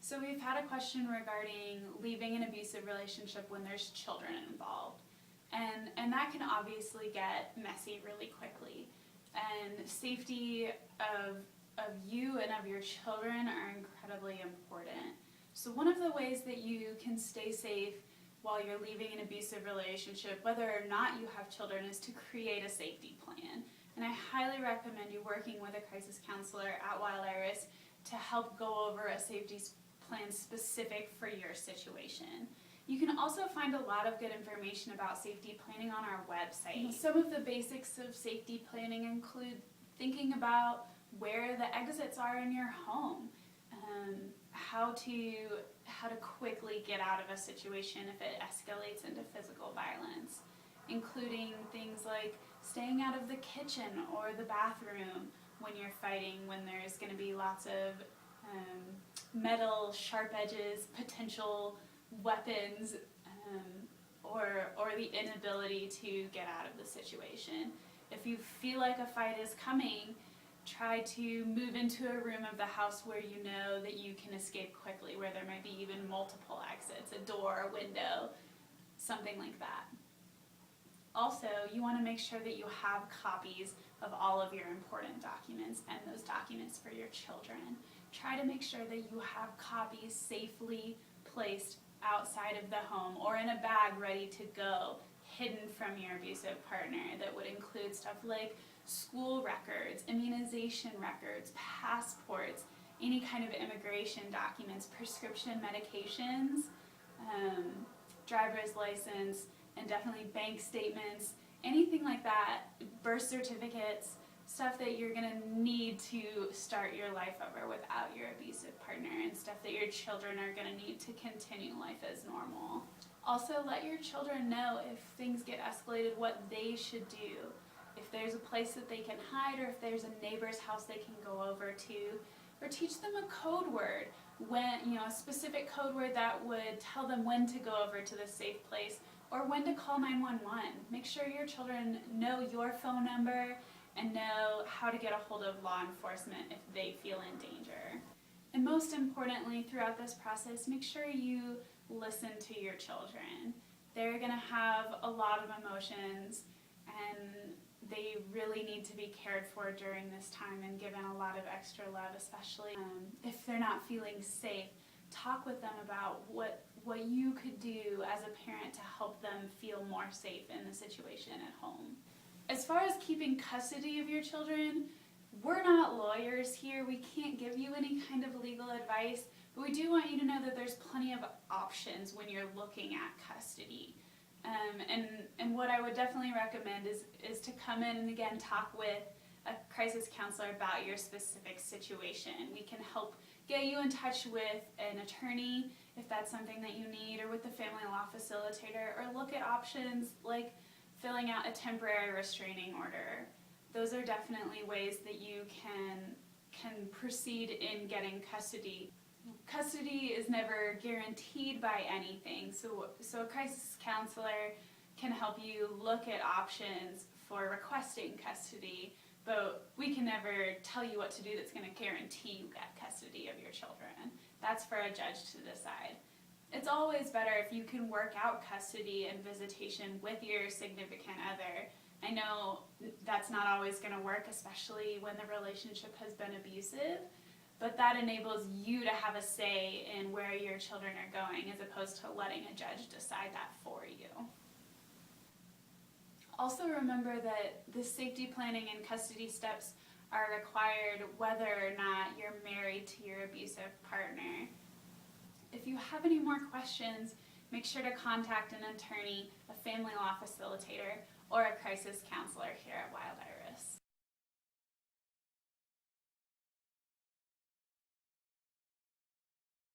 So we've had a question regarding leaving an abusive relationship when there's children involved. And that can obviously get messy really quickly. And safety of you and of your children are incredibly important. So one of the ways that you can stay safe while you're leaving an abusive relationship, whether or not you have children, is to create a safety plan. And I highly recommend you working with a crisis counselor at Wild Iris to help go over a safety plan specific for your situation. You can also find a lot of good information about safety planning on our website. Some of the basics of safety planning include thinking about where the exits are in your home, how to quickly get out of a situation if it escalates into physical violence, including things like staying out of the kitchen or the bathroom when you're fighting, when there's going to be lots of metal, sharp edges, potential weapons, or the inability to get out of the situation. If you feel like a fight is coming, try to move into a room of the house where you know that you can escape quickly, where there might be even multiple exits, a door, a window, something like that. Also, you want to make sure that you have copies of all of your important documents and those documents for your children. Try to make sure that you have copies safely placed outside of the home or in a bag ready to go, hidden from your abusive partner. That would include stuff like school records, immunization records, passports, any kind of immigration documents, prescription medications, driver's license, and definitely bank statements, anything like that, birth certificates, stuff that you're going to need to start your life over without your abusive partner, and stuff that your children are going to need to continue life as normal. Also, let your children know if things get escalated what they should do. If there's a place that they can hide, or if there's a neighbor's house they can go over to, or teach them a code word, a specific code word that would tell them when to go over to the safe place or when to call 911. Make sure your children know your phone number and know how to get a hold of law enforcement if they feel in danger. And most importantly, throughout this process, make sure you listen to your children. They're going to have a lot of emotions, and they really need to be cared for during this time and given a lot of extra love, especially if they're not feeling safe. Talk with them about what you could do as a parent to help them feel more safe in the situation at home. As far as keeping custody of your children, we're not lawyers here. We can't give you any kind of legal advice, but we do want you to know that there's plenty of options when you're looking at custody. And what I would definitely recommend is to come in and again talk with a crisis counselor about your specific situation. We can help get you in touch with an attorney if that's something that you need, or with the family law facilitator, or look at options like filling out a temporary restraining order. Those are definitely ways that you can proceed in getting custody. Custody is never guaranteed by anything, so a crisis counselor can help you look at options for requesting custody, but we can never tell you what to do that's going to guarantee you get custody of your children. That's for a judge to decide. It's always better if you can work out custody and visitation with your significant other. I know that's not always going to work, especially when the relationship has been abusive, but that enables you to have a say in where your children are going, as opposed to letting a judge decide that for you. Also remember that the safety planning and custody steps are required whether or not you're married to your abusive partner. If you have any more questions, make sure to contact an attorney, a family law facilitator, or a crisis counselor here at Wild Iris.